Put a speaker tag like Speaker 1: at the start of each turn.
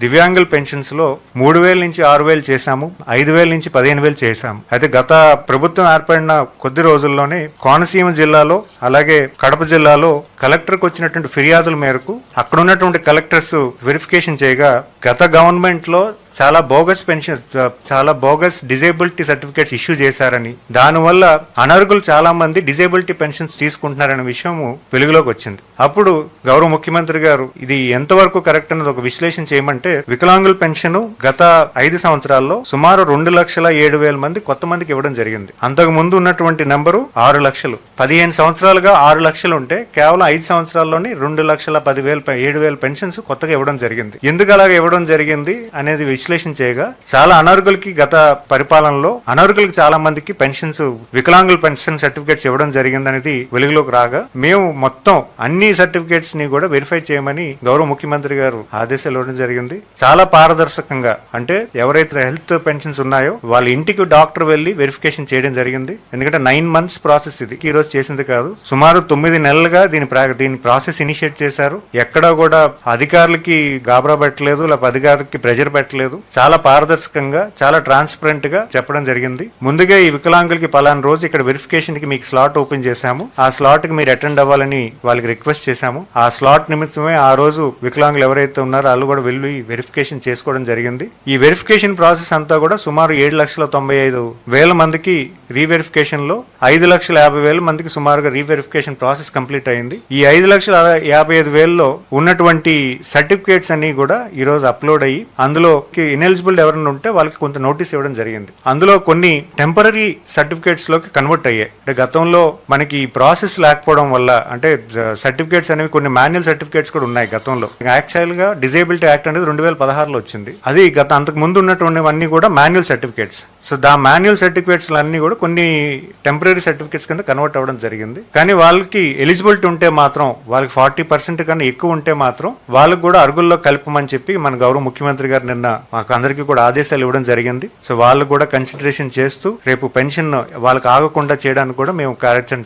Speaker 1: దివ్యాంగుల పెన్షన్స్ లో 3,000 నుంచి 6,000 చేశాము, 5,000 నుంచి 15,000 చేశాము. అయితే గత ప్రభుత్వం ఏర్పడిన కొద్ది రోజుల్లోనే కోనసీమ జిల్లాలో అలాగే కడప జిల్లాలో కలెక్టర్కి వచ్చినటువంటి ఫిర్యాదుల మేరకు అక్కడ ఉన్నటువంటి కలెక్టర్స్ వెరిఫికేషన్ చేయగా గత గవర్నమెంట్ లో చాలా బోగస్ డిజేబిలిటీ సర్టిఫికేట్స్ ఇష్యూ చేశారని, దానివల్ల అనర్హులు చాలా మంది డిజేబిలిటీ పెన్షన్స్ తీసుకుంటున్నారనే విషయం వెలుగులోకి వచ్చింది. అప్పుడు గౌరవ ముఖ్యమంత్రి గారు ఇది ఎంతవరకు కరెక్ట్ అన్నది ఒక విశ్లేషణ చేయమంటే, వికలాంగుల పెన్షన్ గత 5 సంవత్సరాల్లో సుమారు 2,07,000 మంది కొత్త మందికి ఇవ్వడం జరిగింది. అంతకు ముందు ఉన్నటువంటి నెంబరు 6 లక్షలు. 15 సంవత్సరాలుగా 6 లక్షలు ఉంటే కేవలం 5 సంవత్సరాల్లోనే 2,10,000 పెన్షన్స్ కొత్తగా ఇవ్వడం జరిగింది. ఎందుకు అలాగే ఇవ్వడం జరిగింది అనేది విశ్లేషణ చేయగా, చాలా అనర్హులకి గత పరిపాలనలో అనర్హులకి చాలా మందికి పెన్షన్స్, వికలాంగుల పెన్షన్ సర్టిఫికేట్స్ ఇవ్వడం జరిగింది అనేది వెలుగులోకి రాగా, మేము మొత్తం అన్ని సర్టిఫికేట్స్ ని కూడా వెరిఫై చేయమని గౌరవ ముఖ్యమంత్రి గారు ఆదేశాలు ఇవ్వడం జరిగింది. చాలా పారదర్శకంగా, అంటే ఎవరైతే హెల్త్ పెన్షన్స్ ఉన్నాయో వాళ్ళ ఇంటికి డాక్టర్ వెళ్లి వెరిఫికేషన్ చేయడం జరిగింది. ఎందుకంటే 9 months ప్రాసెస్ ఇది, ఈ రోజు చేసింది కాదు. సుమారు 9 నెలలుగా దీని ప్రాసెస్ ఇనిషియేట్ చేశారు. ఎక్కడా కూడా అధికారులకి గాబరా పెట్టలేదు, లేకపోతే అధికారులకి ప్రెజర్ పెట్టలేదు. చాలా పారదర్శకంగా, చాలా ట్రాన్స్పరెంట్ గా చెప్పడం జరిగింది. ముందుగా ఈ వికలాంగులకి పలానా రోజు ఇక్కడ వెరిఫికేషన్ కి మీకు స్లాట్ ఓపెన్ చేశాము, ఆ స్లాట్ కి మీరు అటెండ్ అవ్వాలని వాళ్ళకి రిక్వెస్ట్ చేశాము. ఆ స్లాట్ నిమిత్తమే ఆ రోజు వికలాంగులు ఎవరైతే ఉన్నారో వాళ్ళు కూడా వెళ్ళి వెరిఫికేషన్ చేసుకోవడం జరిగింది. ఈ వెరిఫికేషన్ ప్రాసెస్ అంతా కూడా సుమారు 7,95,000 మందికి రీవెరిఫికేషన్ లో 5,50,000 మందికి సుమారుగా రీవెరిఫికేషన్ ప్రాసెస్ కంప్లీట్ అయింది. ఈ 5,55,000లో ఉన్నటువంటి సర్టిఫికేట్స్ అన్ని కూడా ఈ రోజు అప్లోడ్ అయ్యి అందులో ఇనెలిజిబుల్ ఎవరైనా ఉంటే వాళ్ళకి కొంత నోటీస్ ఇవ్వడం జరిగింది. అందులో కొన్ని టెంపరరీ సర్టిఫికేట్స్ లోకి కన్వర్ట్ అయ్యాయి. అంటే గతంలో మనకి ప్రాసెస్ లేకపోవడం వల్ల, అంటే సర్టిఫికేట్స్ అనేవి కొన్ని మాన్యువల్ సర్టిఫికేట్స్ కూడా ఉన్నాయి గతంలో. యాక్చువల్ గా డిజేబిలిటీ యాక్ట్ అనేది 2016లో వచ్చింది. అది అంతకు ముందు ఉన్నటువంటివన్నీ కూడా manual certificates. So manual certificates అన్ని కూడా కొన్ని టెంపరరీ సర్టిఫికేట్స్ కింద కన్వర్ట్ అవ్వడం జరిగింది. కానీ వాళ్ళకి ఎలిజిబిలిటీ ఉంటే మాత్రం, వాళ్ళకి 40% కన్నా ఎక్కువ ఉంటే మాత్రం వాళ్ళకి కూడా అర్హుల్లో కలపమని చెప్పి మన గౌరవ ముఖ్యమంత్రి గారు నిన్న మాకు అందరికీ కూడా ఆదేశాలు ఇవ్వడం జరిగింది. సో వాళ్ళు కూడా కన్సిడరేషన్ చేస్తూ రేపు పెన్షన్ వాళ్ళకి ఆగకుండా చేయడానికి కూడా మేము కార్యాచరణ